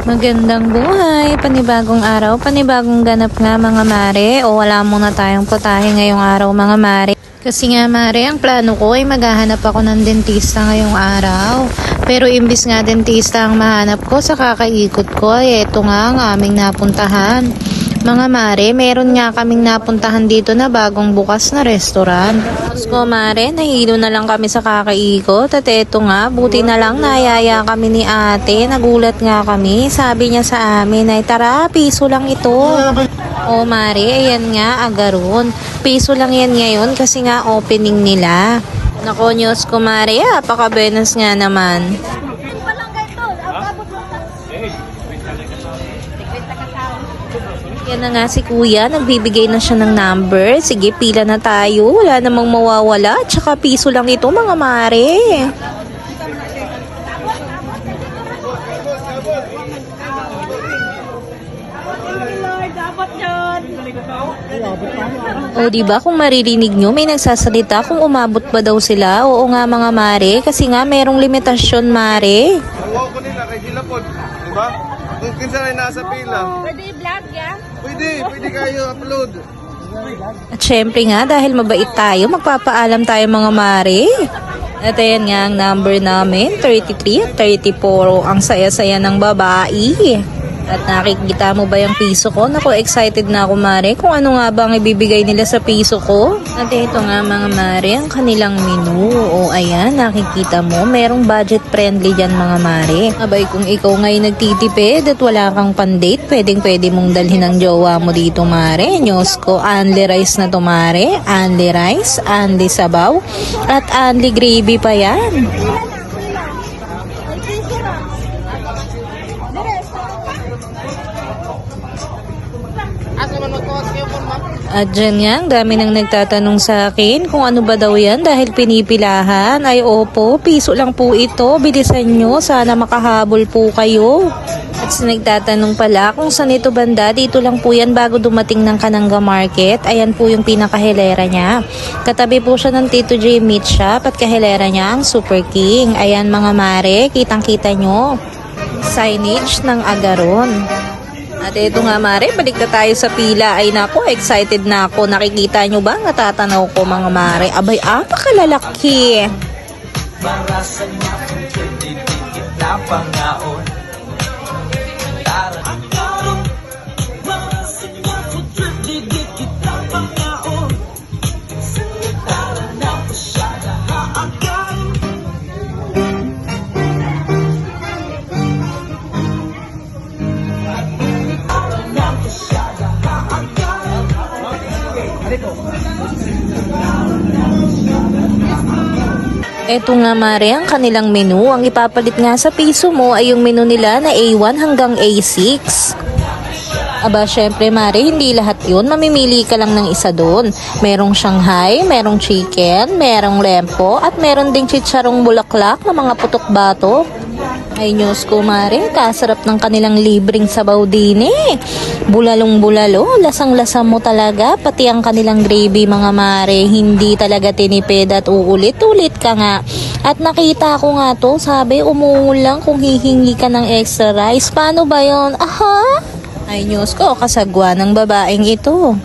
Magandang buhay, panibagong araw, panibagong ganap nga mga mare. O wala muna tayong putahe ngayong araw mga mare. Kasi nga mare, ang plano ko ay maghahanap ako ng dentista ngayong araw. Pero imbis nga dentista ang mahanap ko sa kakaikot ko, ay eto nga ang aming napuntahan. Mga mare, meron nga kaming napuntahan dito na bagong bukas na restaurant. So mare, nahilo na lang kami sa kakaikot. At eto nga, buti na lang nayaya kami ni ate. Nagulat nga kami. Sabi niya sa amin ay tara, piso lang ito. O mare, ayan nga, agaron. Piso lang yan ngayon kasi nga opening nila. Nako, Diyos ko mare, apaka-benes nga naman. Yan na nga si kuya, nagbibigay na siya ng number. Sige, pila na tayo. Wala namang mawawala. Tsaka piso lang ito mga mare. O diba kung maririnig nyo, may nagsasalita kung umabot ba daw sila. Oo nga mga mare, kasi nga merong limitasyon mare. Nakuha ko nila kay sila po, diba? Kung kinsa rin nasa pila. Pwede i-vlog yan? Pwede kayo upload. At syempre nga, dahil mabait tayo, magpapaalam tayo mga mare. At ayan nga ang number namin, 33 at 34. Ang saya-saya ng babae. At nakikita mo ba yung piso ko? Naku, excited na ako mare kung ano nga ba ang ibibigay nila sa piso ko. At ito nga mga mare, ang kanilang menu. O ayan, nakikita mo, merong budget friendly dyan mga mare. Abay, kung ikaw ngayon nagtitipid at wala kang pandate, pwede mong dalhin ang jowa mo dito mare. Diyos ko, only rice na to mare. Only rice, only sabaw, at only gravy pa yan. At dyan nga, ang dami nang nagtatanong sa akin kung ano ba daw yan dahil pinipilahan. Ay opo, piso lang po ito. Bilisan nyo, sana makahabol po kayo. At nagtatanong pala kung saan ito banda, dito lang po yan bago dumating ng Kananga Market. Ayan po yung pinakahilera niya. Katabi po siya ng Tito J Meat Shop at kahilera niya ang Super King. Ayan mga mare, kitang-kita nyo. Signage ng Agaron. At ito nga mare, balik na tayo sa pila. Ay nako, excited na ako. Nakikita nyo ba? Natatanaw ko mga mare. Abay, apakalalaki. Para sa niya kung didikit na pangaon. Eto nga mare, ang kanilang menu. Ang ipapalit nga sa piso mo ay yung menu nila na A1 hanggang A6. Aba, syempre mare, hindi lahat yun. Mamimili ka lang ng isa doon. Merong Shanghai, merong chicken, merong lempo, at meron ding chicharong bulaklak na mga putok-batok. Ay Diyos ko mare, kasarap ng kanilang libreng sabaw din eh. Bulalong-bulalo, lasang-lasa mo talaga. Pati ang kanilang gravy mga mare, hindi talaga tinipid at uulit-ulit ka nga. At nakita ko nga to, sabi umuulang kung hihingi ka ng extra rice. Paano ba yon? Aha! Ay Diyos ko, kasagwa ng babaeng ito.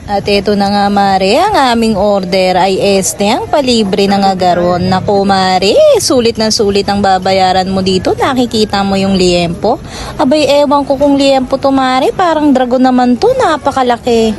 At ito na nga mare, ang aming order ay ang palibre ng agaron. Naku mare, sulit na sulit ang babayaran mo dito. Nakikita mo yung liempo. Abay, ewan ko kung liempo to mare, parang dragon naman to, napakalaki.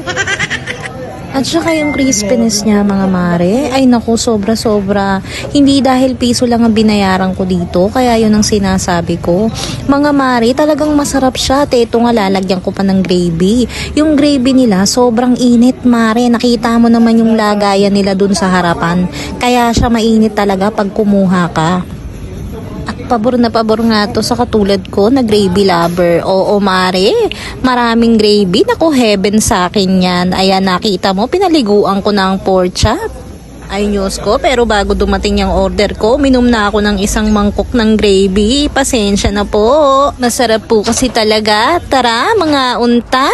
At saka yung crispiness niya mga mare, ay naku, sobra-sobra. Hindi dahil piso lang ang binayaran ko dito, kaya yun ang sinasabi ko. Mga mare, talagang masarap siya. At ito nga, lalagyan ko pa ng gravy. Yung gravy nila, sobrang init mare. Nakita mo naman yung lagayan nila dun sa harapan. Kaya siya mainit talaga pag kumuha ka. Pabor na pabor nga to sa katulad ko na gravy lover. Oo mare, maraming gravy. Naku, heaven sa akin yan. Ayan, nakita mo, pinaliguan ko ng pork chop. Ay Diyos ko, pero bago dumating yung order ko, minom na ako ng isang mangkok ng gravy. Pasensya na po. Masarap po kasi talaga. Tara mga unta!